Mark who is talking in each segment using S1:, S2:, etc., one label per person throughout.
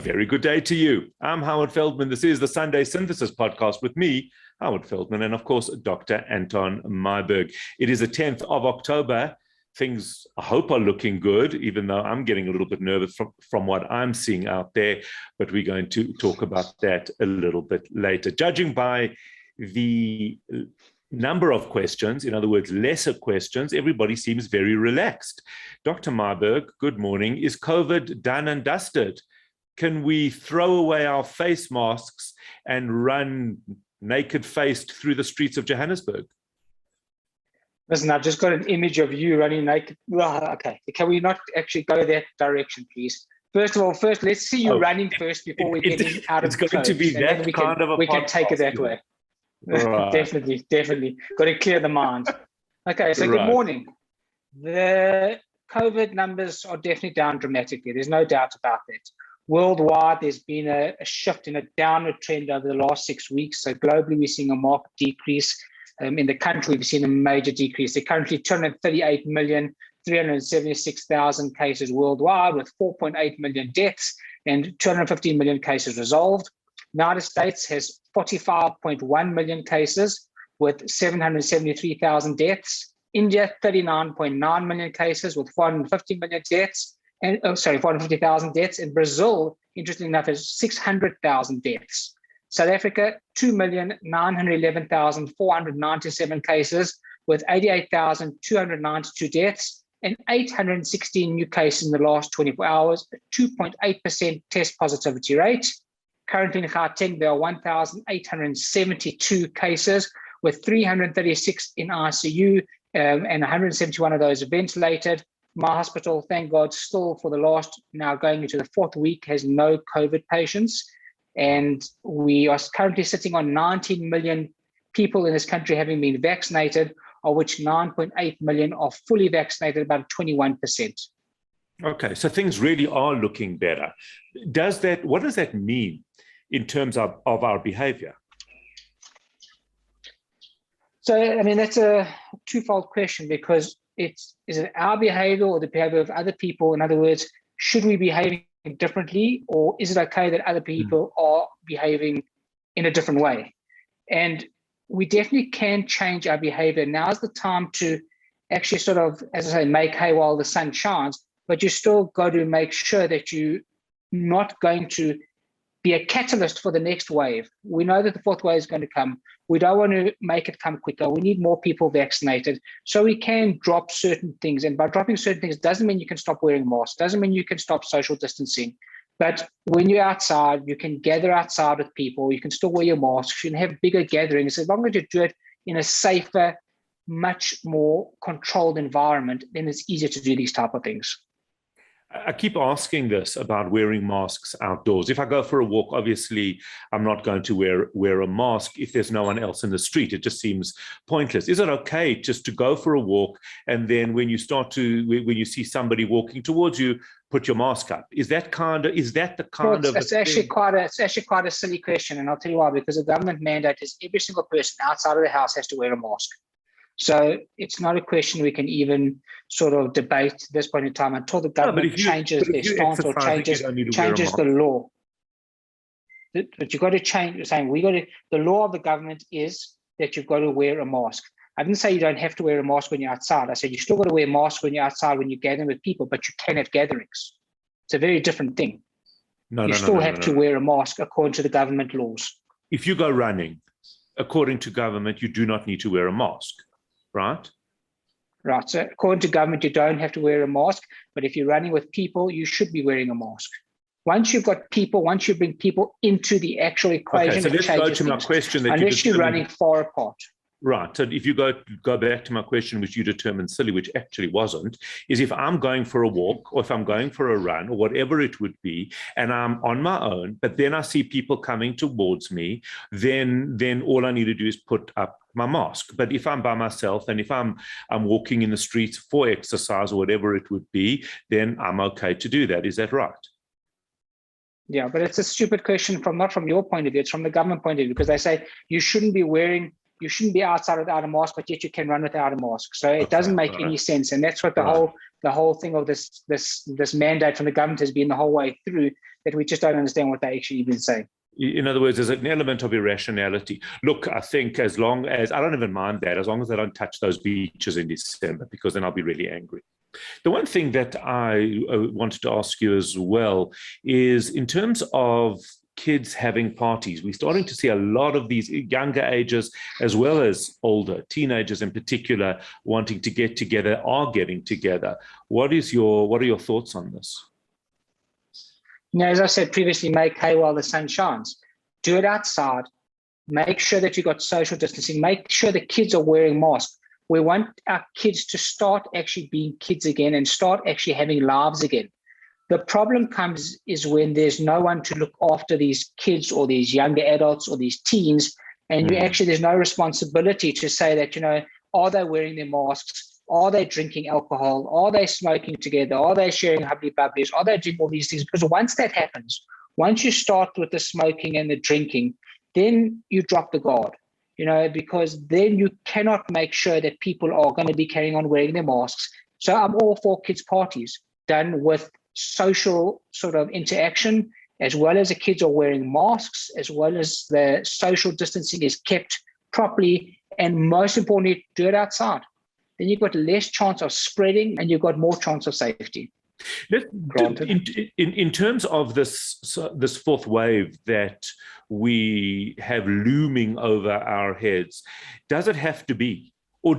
S1: very good day to you. I'm Howard Feldman. This is the Sunday Synthesis podcast with me, Howard Feldman, and of course, Dr. Anton Meyberg. It is the 10th of October. Things, I hope, are looking good, even though I'm getting a little bit nervous from what I'm seeing out there, but we're going to talk about that a little bit later. Judging by the number of questions, in other words, lesser questions, everybody seems very relaxed. Dr. Meyberg, good morning. Is COVID done and dusted? Can we throw away our face masks and run naked-faced through the streets of Johannesburg?
S2: Listen, I've just got an image of you running naked. Okay, can we not actually go that direction, please? First of all, let's see you running first before we get out of the
S1: It's going to be that kind of a podcast.
S2: We can take it that way. Right. Definitely. Got to clear the mind. Okay, so Good morning. The COVID numbers are definitely down dramatically. There's no doubt about that. Worldwide, there's been a shift in a downward trend over the last 6 weeks. So globally, we're seeing a marked decrease. In the country, we've seen a major decrease. There are currently 238,376,000 cases worldwide, with 4.8 million deaths and 215 million cases resolved. United States has 45.1 million cases with 773,000 deaths. India, 39.9 million cases with 450 million deaths, and 450,000 deaths. And Brazil, interestingly enough, has 600,000 deaths. South Africa, 2,911,497 cases with 88,292 deaths and 816 new cases in the last 24 hours, a 2.8% test positivity rate. Currently in Gauteng, there are 1,872 cases with 336 in ICU and 171 of those are ventilated. My hospital, thank God, still for the last, now going into the fourth week, has no COVID patients. And we are currently sitting on 19 million people in this country having been vaccinated, of which 9.8 million are fully vaccinated, about 21%.
S1: Okay, so things really are looking better. What does that mean in terms of our behavior?
S2: So, I mean, that's a twofold question, because is it our behavior or the behavior of other people? In other words, should we be behaving differently, or is it okay that other people are behaving in a different way? And we definitely can change our behavior. Now's the time to actually sort of, as I say, make hay while the sun shines, but you still got to make sure that you're not going to be a catalyst for the next wave. We know that the fourth wave is going to come. We don't want to make it come quicker. We need more people vaccinated so we can drop certain things. And by dropping certain things doesn't mean you can stop wearing masks, doesn't mean you can stop social distancing. But when you're outside, you can gather outside with people. You can still wear your masks. You can have bigger gatherings. As long as you do it in a safer, much more controlled environment, then it's easier to do these type of things.
S1: I keep asking this about wearing masks outdoors. If I go for a walk, obviously, I'm not going to wear a mask if there's no one else in the street. It just seems pointless. Is it okay just to go for a walk and then when you see somebody walking towards you, put your mask up? It's
S2: actually quite a silly question, and I'll tell you why. Because the government mandate is every single person outside of the house has to wear a mask. So it's not a question we can even sort of debate at this point in time until the government changes their stance or changes the law. But you've got to change. You're saying the law of the government is that you've got to wear a mask. I didn't say you don't have to wear a mask when you're outside. I said you still got to wear a mask when you're outside, when you're gathering with people, but you can have gatherings. It's a very different thing. You still have to wear a mask according to the government laws.
S1: If you go running, according to government, you do not need to wear a mask. Right. So according to government, you don't have to wear a mask, but if you're running with people, you should be wearing a mask. Once you bring people into the actual equation, okay, so let's go to my question.
S2: Unless you're running far apart.
S1: Right. So if you go back to my question, which you determined silly, which actually wasn't, is if I'm going for a walk or if I'm going for a run or whatever it would be, and I'm on my own, but then I see people coming towards me, then all I need to do is put up my mask. But if I'm by myself and if I'm walking in the streets for exercise or whatever it would be, then I'm okay to do that. Is that right?
S2: Yeah, but it's a stupid question not from your point of view, it's from the government point of view, because they say you shouldn't be wearing you shouldn't be outside without a mask, but yet you can run without a mask. So it doesn't make any sense. And that's what the whole thing of this mandate from the government has been the whole way through, that we just don't understand what they actually even say.
S1: In other words, there's an element of irrationality. Look, I think as long as, I don't even mind that, as long as they don't touch those beaches in December, because then I'll be really angry. The one thing that I wanted to ask you as well is in terms of kids having parties, we're starting to see a lot of these younger ages as well as older, teenagers in particular, wanting to get together, are getting together. What are your thoughts on this?
S2: As I said previously, make hay while the sun shines. Do it outside. Make sure that you've got social distancing. Make sure the kids are wearing masks. We want our kids to start actually being kids again and start actually having lives again. The problem is when there's no one to look after these kids or these younger adults or these teens, and there's no responsibility to say that, are they wearing their masks? Are they drinking alcohol? Are they smoking together? Are they sharing hubbly bubblies? Are they doing all these things? Because once that happens, once you start with the smoking and the drinking, then you drop the guard, because then you cannot make sure that people are going to be carrying on wearing their masks. So I'm all for kids' parties done with social sort of interaction, as well as the kids are wearing masks, as well as the social distancing is kept properly, and most importantly, do it outside. Then you've got less chance of spreading and you've got more chance of safety.
S1: In terms of this fourth wave that we have looming over our heads, does it have to be? Or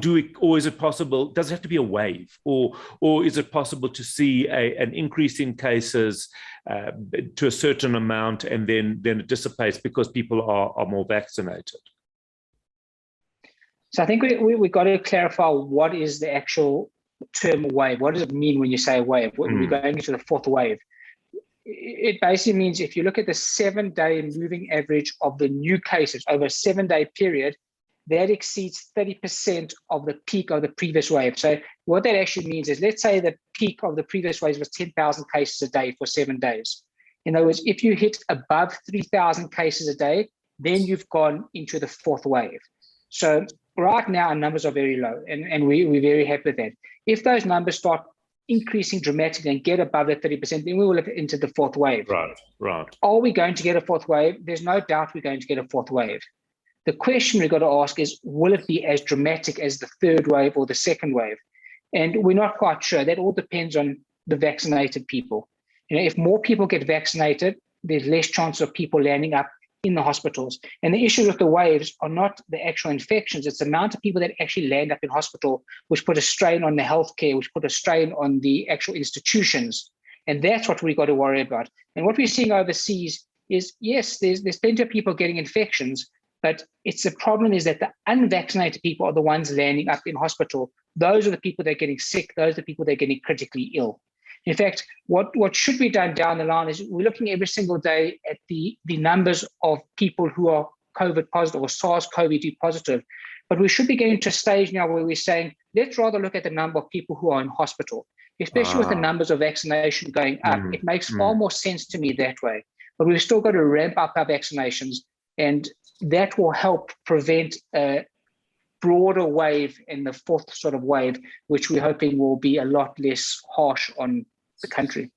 S1: is it possible? Does it have to be a wave, or is it possible to see an increase in cases to a certain amount, and then it dissipates because people are more vaccinated?
S2: So I think we got to clarify what is the actual term wave. What does it mean when you say wave? When we're going into the fourth wave, it basically means if you look at the 7-day moving average of the new cases over a 7-day period, that exceeds 30% of the peak of the previous wave. So what that actually means is, let's say the peak of the previous wave was 10,000 cases a day for 7 days. In other words, if you hit above 3,000 cases a day, then you've gone into the fourth wave. So right now, our numbers are very low, and we're very happy with that. If those numbers start increasing dramatically and get above that 30%, then we will have entered the fourth wave.
S1: Right.
S2: Are we going to get a fourth wave? There's no doubt we're going to get a fourth wave. The question we've got to ask is, will it be as dramatic as the third wave or the second wave? And we're not quite sure. That all depends on the vaccinated people. If more people get vaccinated, there's less chance of people landing up in the hospitals. And the issue with the waves are not the actual infections, it's the amount of people that actually land up in hospital, which put a strain on the healthcare, which put a strain on the actual institutions. And that's what we've got to worry about. And what we're seeing overseas is, yes, there's plenty of people getting infections, but the problem is that the unvaccinated people are the ones landing up in hospital. Those are the people that are getting sick. Those are the people that are getting critically ill. In fact, what should be done down the line is we're looking every single day at the numbers of people who are COVID positive or SARS-CoV-2 positive. But we should be getting to a stage now where we're saying, let's rather look at the number of people who are in hospital, especially with the numbers of vaccination going up. It makes far more sense to me that way. But we've still got to ramp up our vaccinations, and that will help prevent a broader wave in the fourth sort of wave, which we're hoping will be a lot less harsh on the country.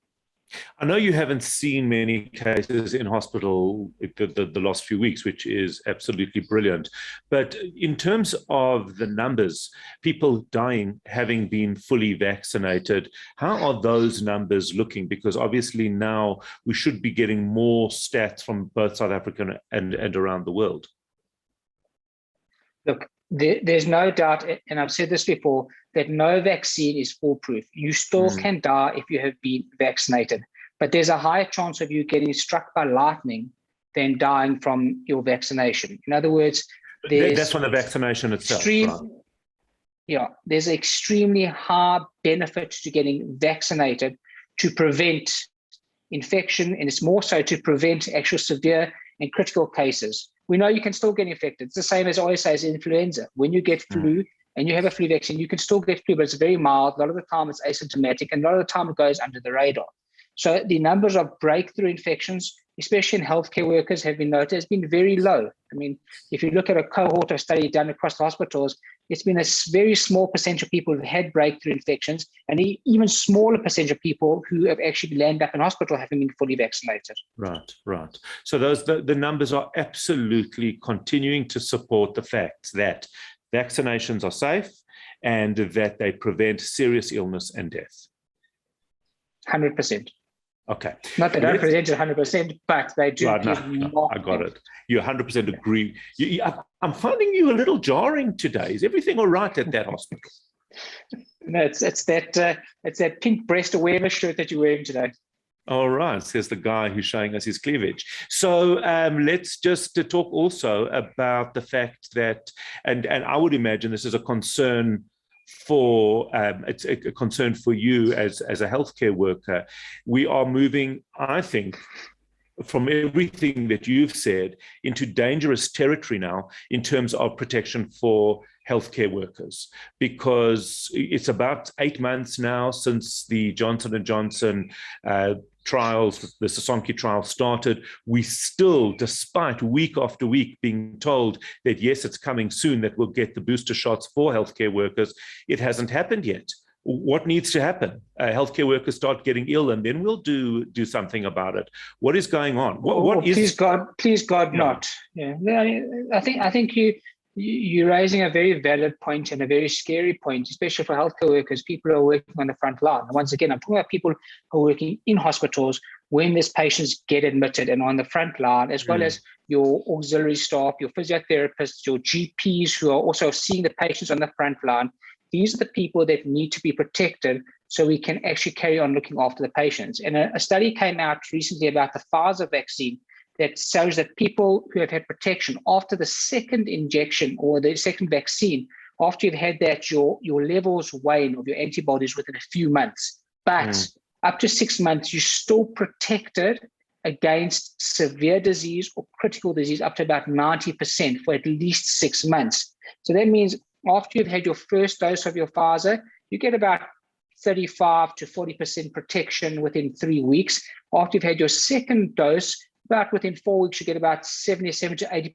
S1: I know you haven't seen many cases in hospital the last few weeks, which is absolutely brilliant. But in terms of the numbers, people dying having been fully vaccinated, how are those numbers looking? Because obviously now we should be getting more stats from both South Africa and around the world.
S2: Look, there's no doubt, and I've said this before, that no vaccine is foolproof. You still can die if you have been vaccinated, but there's a higher chance of you getting struck by lightning than dying from your vaccination. In other words,
S1: that's from the vaccination itself.
S2: There's an extremely high benefit to getting vaccinated to prevent infection, and it's more so to prevent actual severe and critical cases. We know you can still get infected. It's the same as I always say as influenza. When you get flu and you have a flu vaccine, you can still get flu, but it's very mild. A lot of the time it's asymptomatic, and a lot of the time it goes under the radar. So the numbers of breakthrough infections, especially in healthcare workers, have been noted has been very low. I mean, if you look at a cohort of study done across the hospitals, it's been a very small percentage of people who've had breakthrough infections, and even smaller percentage of people who have actually landed up in hospital having been fully vaccinated.
S1: Right. So the numbers are absolutely continuing to support the fact that vaccinations are safe and that they prevent serious illness and death.
S2: 100%.
S1: Okay.
S2: Not that they don't present it 100%, but they do.
S1: Right, no, I got it. You 100% agree. I'm finding you a little jarring today. Is everything all right at that hospital?
S2: No, it's that pink breast awareness shirt that you're wearing today.
S1: All right, says the guy who's showing us his cleavage. So let's just talk also about the fact that, and I would imagine this is a concern for it's a concern for you as a healthcare worker. We are moving, I think, from everything that you've said into dangerous territory now in terms of protection for healthcare workers, because it's about 8 months now since the Johnson & Johnson trials, the Sasonki trial started. We still, despite week after week being told that, yes, it's coming soon, that we'll get the booster shots for healthcare workers, it hasn't happened yet. What needs to happen? Healthcare workers start getting ill, and then we'll do something about it. What is going on? What is?
S2: Please God, not. Yeah, I think you're raising a very valid point and a very scary point, especially for healthcare workers, people who are working on the front line. And once again, I'm talking about people who are working in hospitals when these patients get admitted and on the front line, as well as your auxiliary staff, your physiotherapists, your GPs who are also seeing the patients on the front line. These are the people that need to be protected so we can actually carry on looking after the patients. And a study came out recently about the Pfizer vaccine that shows that people who have had protection after the second injection or the second vaccine, after you've had that, your levels wane of your antibodies within a few months. But up to 6 months, you're still protected against severe disease or critical disease up to about 90% for at least 6 months. So that means after you've had your first dose of your Pfizer, you get about 35 to 40% protection within 3 weeks. After you've had your second dose, about within 4 weeks, you get about 77 to 80%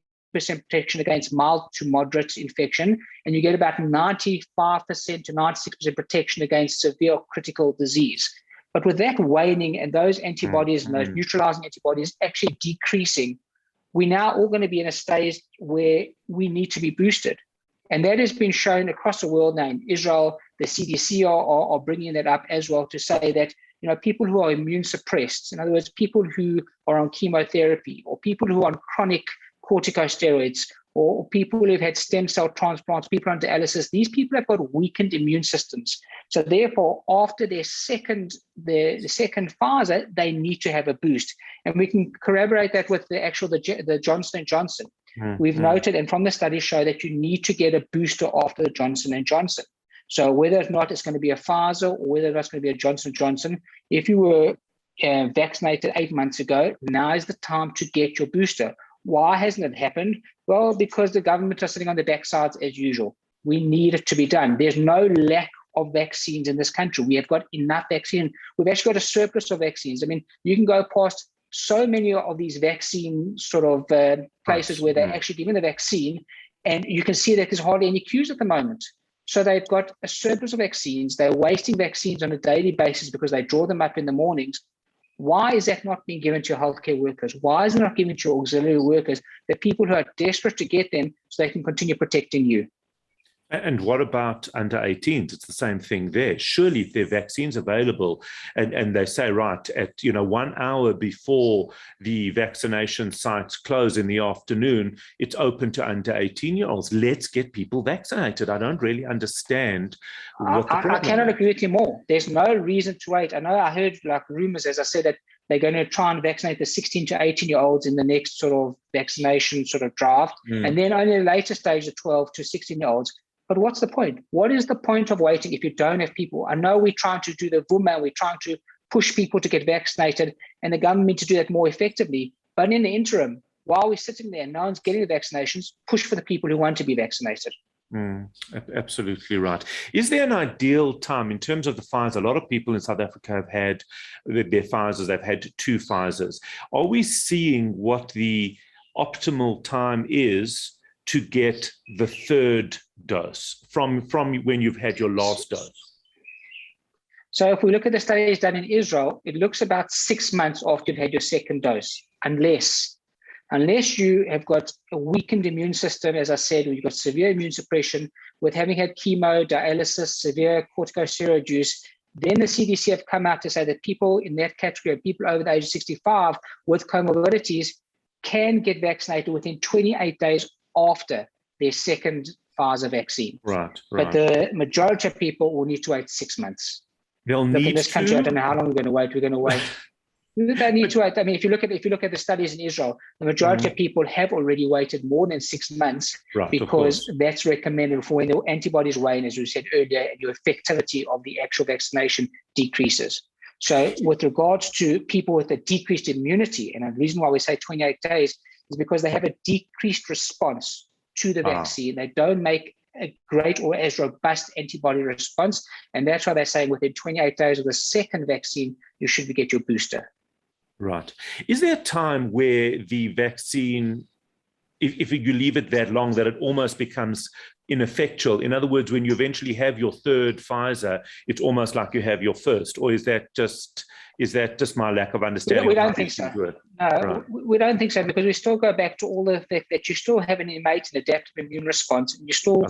S2: protection against mild to moderate infection, and you get about 95% to 96% protection against severe or critical disease. But with that waning and those antibodies and those neutralizing antibodies actually decreasing, we're now all going to be in a stage where we need to be boosted. And that has been shown across the world now. In Israel, the CDC are bringing that up as well to say that, you know, people who are immune suppressed, in other words, people who are on chemotherapy or people who are on chronic corticosteroids or people who've had stem cell transplants, people on dialysis, these people have got weakened immune systems. So therefore, after their second Pfizer, they need to have a boost. And we can corroborate that with the Johnson & Johnson. We've noted, and from the studies show that you need to get a booster after the Johnson & Johnson. So whether or not it's going to be a Pfizer or whether it's going to be a Johnson & Johnson, if you were vaccinated 8 months ago, now is the time to get your booster. Why hasn't it happened? Well, because the government are sitting on the backsides as usual. We need it to be done. There's no lack of vaccines in this country. We have got enough vaccine. We've actually got a surplus of vaccines. I mean, you can go past so many of these vaccine sort of places where they're actually giving the vaccine, and you can see that there's hardly any queues at the moment. So they've got a surplus of vaccines. They're wasting vaccines on a daily basis because they draw them up in the mornings. Why is that not being given to your healthcare workers? Why is it not given to your auxiliary workers, the people who are desperate to get them so they can continue protecting you?
S1: And what about under 18s? It's the same thing there. Surely if there are vaccines available and they say, right, at 1 hour before the vaccination sites close in the afternoon, it's open to under 18-year-olds. Let's get people vaccinated. I don't really understand what the problem is.
S2: I cannot agree with you more. There's no reason to wait. I know I heard rumors, as I said, that they're going to try and vaccinate the 16 to 18-year-olds in the next sort of vaccination sort of draft, and then only a later stage, the 12 to 16-year-olds. But what's the point? What is the point of waiting if you don't have people? I know we're trying to do the VUMA, we're trying to push people to get vaccinated, and the government to do that more effectively. But in the interim, while we're sitting there and no one's getting the vaccinations, push for the people who want to be vaccinated.
S1: Absolutely right. Is there an ideal time in terms of the Pfizer? A lot of people in South Africa have had their Pfizers, they've had 2 Pfizers. Are we seeing what the optimal time is to get the 3rd dose from when you've had your last dose?
S2: So if we look at the studies done in Israel, it looks about 6 months after you've had your 2nd dose, unless you have got a weakened immune system, as I said, or you've got severe immune suppression with having had chemo, dialysis, severe corticosteroid use, then the CDC have come out to say that people in that category of people over the age of 65 with comorbidities can get vaccinated within 28 days after their 2nd Pfizer vaccine.
S1: Right.
S2: But the majority of people will need to wait 6 months.
S1: They'll
S2: Look,
S1: need
S2: in this country, I don't know how long we're going to wait. We're going to wait. They need to wait. I mean, if you look at the studies in Israel, the majority of people have already waited more than 6 months, because that's recommended for when the antibodies wane, as we said earlier, and your effectivity of the actual vaccination decreases. So with regards to people with a decreased immunity, and the reason why we say 28 days is because they have a decreased response to the vaccine. They don't make a great or as robust antibody response. And that's why they're saying within 28 days of the 2nd vaccine, you should get your booster.
S1: Right. Is there a time where the vaccine, if you leave it that long, that it almost becomes ineffectual? In other words, when you eventually have your 3rd Pfizer, it's almost like you have your 1st, or is that just my lack of understanding?
S2: We don't think so. No, we don't think so, because we still go back to all the fact that you still have an innate and adaptive immune response, and you still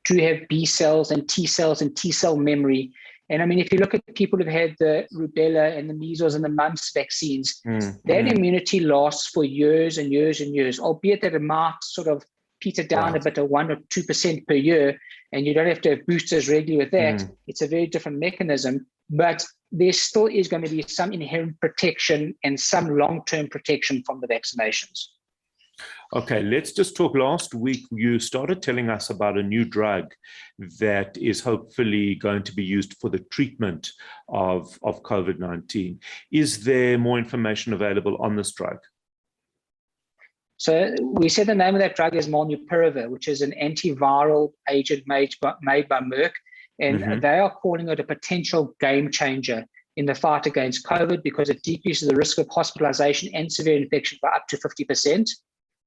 S2: do have B cells and T cell memory. And I mean, if you look at people who've had the rubella and the measles and the mumps vaccines, that immunity lasts for years and years and years, albeit that it might sort of peter down a bit at 1 or 2% per year, and you don't have to have boosters regularly with that. It's a very different mechanism, but there still is going to be some inherent protection and some long-term protection from the vaccinations.
S1: Okay, let's just talk. Last week, you started telling us about a new drug that is hopefully going to be used for the treatment of COVID-19. Is there more information available on this drug?
S2: So we said the name of that drug is molnupiravir, which is an antiviral agent made by Merck, and they are calling it a potential game changer in the fight against COVID, because it decreases the risk of hospitalization and severe infection by up to 50%.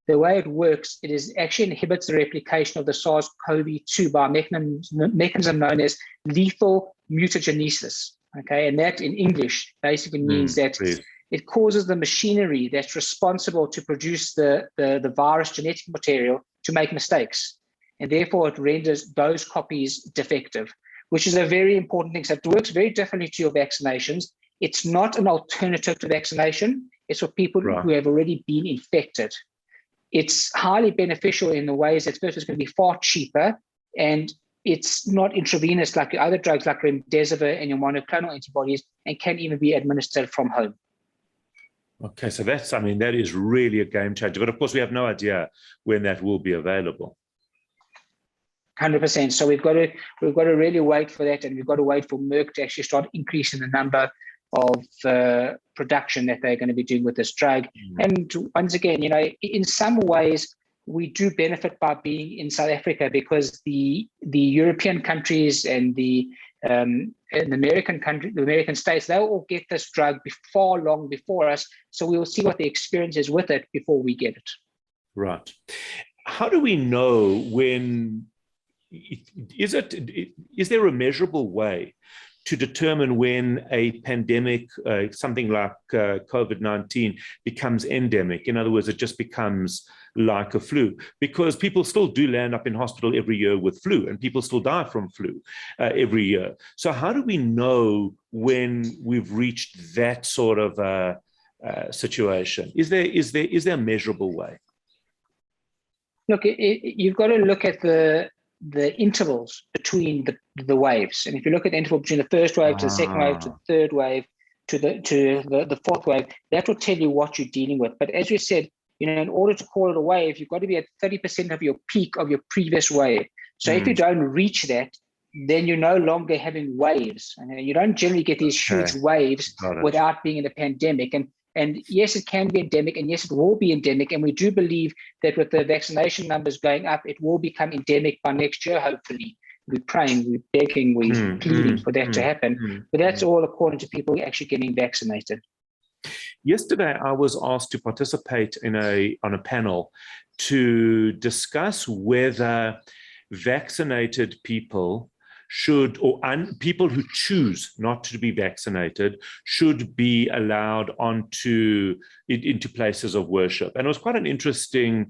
S2: The way it works, it actually inhibits the replication of the SARS-CoV-2 by a mechanism known as lethal mutagenesis. Okay, and that in English basically means that it causes the machinery that's responsible to produce the virus genetic material to make mistakes, and therefore it renders those copies defective, which is a very important thing. So it works very differently to your vaccinations. It's not an alternative to vaccination. It's for people who have already been infected. It's highly beneficial in the ways that first, it's going to be far cheaper, and it's not intravenous like your other drugs like remdesivir and your monoclonal antibodies, and can even be administered from home.
S1: Okay, so that is really a game changer. But of course, we have no idea when that will be available.
S2: 100%. So we've got to really wait for that, and we've got to wait for Merck to actually start increasing the number of production that they're going to be doing with this drug. And once again, in some ways, we do benefit by being in South Africa, because the European countries and the American states, they'll all get this drug far long before us. So we will see what the experience is with it before we get it.
S1: Right. How do we know when? Is there a measurable way to determine when a pandemic, something like COVID-19, becomes endemic? In other words, it just becomes like a flu, because people still do land up in hospital every year with flu, and people still die from flu every year. So how do we know when we've reached that sort of situation? Is there a measurable way?
S2: Look, you've got to look at the intervals between the waves. And if you look at the interval between the first wave to the second wave to the third wave to the fourth wave, that will tell you what you're dealing with. But as you said, in order to call it a wave, you've got to be at 30% of your peak of your previous wave. So if you don't reach that, then you're no longer having waves. And you don't generally get these huge waves without being in a pandemic. And And yes, it can be endemic, and yes, it will be endemic. And we do believe that with the vaccination numbers going up, it will become endemic by next year, hopefully. We're praying, we're begging, we're pleading for that to happen. But that's all according to people actually getting vaccinated.
S1: Yesterday, I was asked to participate on a panel to discuss whether vaccinated people should, or people who choose not to be vaccinated, should be allowed into places of worship. And it was quite an interesting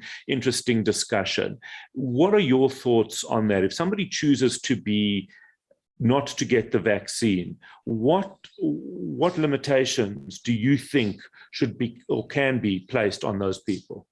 S1: discussion. What are your thoughts on that? If somebody chooses to be not to get the vaccine, what limitations do you think should be or can be placed on those people?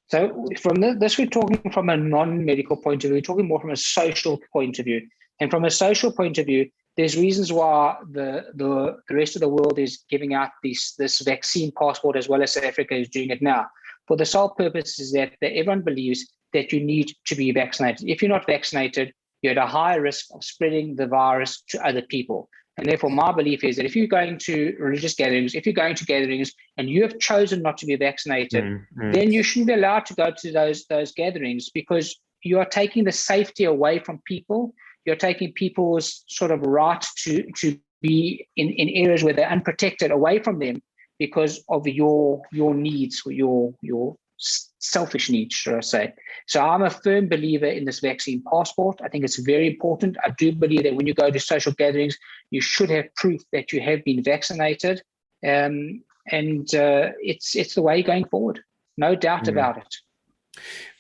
S2: So from this, we're talking from a non-medical point of view. We're talking more from a social point of view. And from a social point of view, there's reasons why the rest of the world is giving out this vaccine passport, as well as South Africa is doing it now. For the sole purpose is that everyone believes that you need to be vaccinated. If you're not vaccinated, you're at a higher risk of spreading the virus to other people. And therefore, my belief is that if you're going to religious gatherings, if you're going to gatherings and you have chosen not to be vaccinated, then you shouldn't be allowed to go to those gatherings, because you are taking the safety away from people. You're taking people's sort of right to be in areas where they're unprotected away from them because of your needs, your selfish needs, should I say. So I'm a firm believer in this vaccine passport. I think it's very important. I do believe that when you go to social gatherings, you should have proof that you have been vaccinated. It's the way going forward. No doubt about it.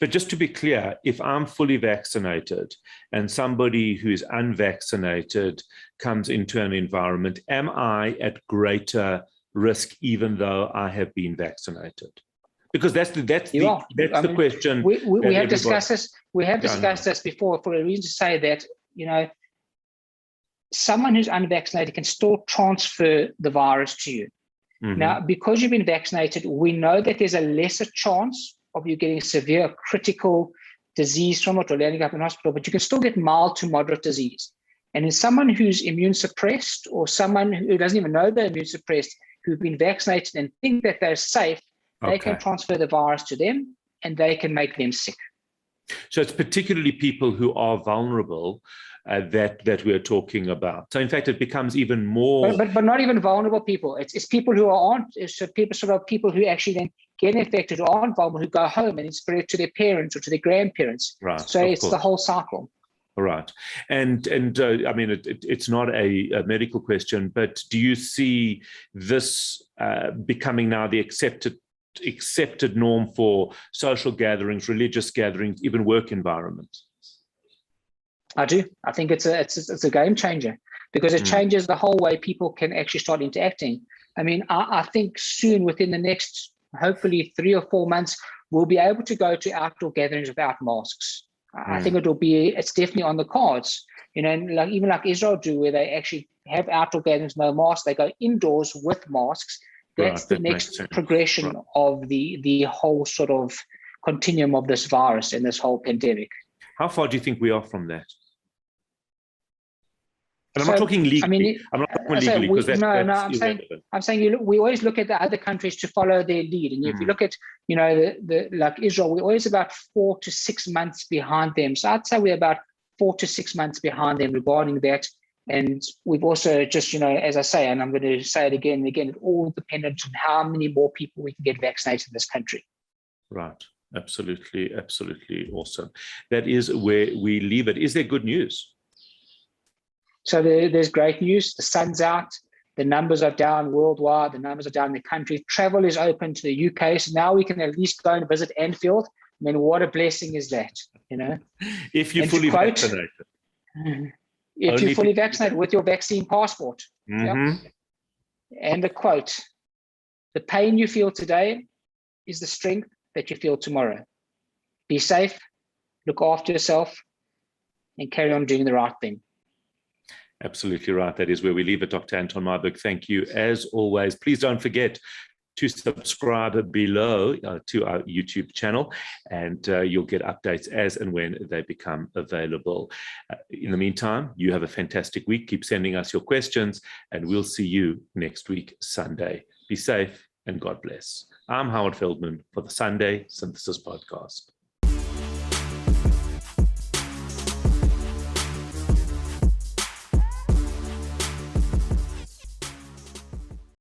S1: But just to be clear, if I'm fully vaccinated and somebody who's unvaccinated comes into an environment, am I at greater risk even though I have been vaccinated? Because that's the question.
S2: We have discussed this. We have discussed this before for a reason to say that, someone who's unvaccinated can still transfer the virus to you. Now, because you've been vaccinated, we know that there's a lesser chance of you getting severe critical disease from it or landing up in hospital, but you can still get mild to moderate disease. And in someone who's immune suppressed, or someone who doesn't even know they're immune suppressed, who've been vaccinated and think that they're safe, they can transfer the virus to them and they can make them sick.
S1: So it's particularly people who are vulnerable that we're talking about. So in fact, it becomes even more.
S2: But not even vulnerable people. It's people who aren't. It's people who actually then get infected, who aren't vulnerable, who go home and spread it to their parents or to their grandparents.
S1: Right.
S2: So it's the whole cycle.
S1: Right. And I mean, it's not a medical question, but do you see this becoming now the accepted norm for social gatherings, religious gatherings, even work environments?
S2: I do. I think it's a game changer, because it changes the whole way people can actually start interacting. I mean, I think soon, within the next, hopefully 3 or 4 months, we'll be able to go to outdoor gatherings without masks. I think it's definitely on the cards. And even like Israel do, where they actually have outdoor gatherings, no masks, they go indoors with masks. That's the next progression of the whole sort of continuum of this virus and this whole pandemic.
S1: How far do you think we are from that? And I'm not talking legally.
S2: I mean,
S1: I'm not talking legally, because that's irrelevant. I'm
S2: saying we always look at the other countries to follow their lead. And if you look at, like Israel, we're always about 4 to 6 months behind them. So I'd say we're about 4 to 6 months behind them regarding that. And we've also just, as I say, and I'm going to say it again and again, it's all dependent on how many more people we can get vaccinated in this country.
S1: Right. Absolutely. Absolutely awesome. That is where we leave it. Is there good news?
S2: So there's great news. The sun's out. The numbers are down worldwide. The numbers are down in the country. Travel is open to the UK. So now we can at least go and visit Anfield. I mean, what a blessing is that,
S1: If you're fully vaccinated.
S2: If you're fully vaccinated with your vaccine passport.
S1: Mm-hmm.
S2: Yep. And the quote, the pain you feel today is the strength that you feel tomorrow. Be safe, look after yourself, and carry on doing the right thing.
S1: Absolutely right. That is where we leave it, Dr. Anton Meyberg. Thank you, as always. Please don't forget to subscribe below to our YouTube channel, and you'll get updates as and when they become available. In the meantime, you have a fantastic week. Keep sending us your questions, and we'll see you next week, Sunday. Be safe and God bless. I'm Howard Feldman for the Sunday Synthesis Podcast.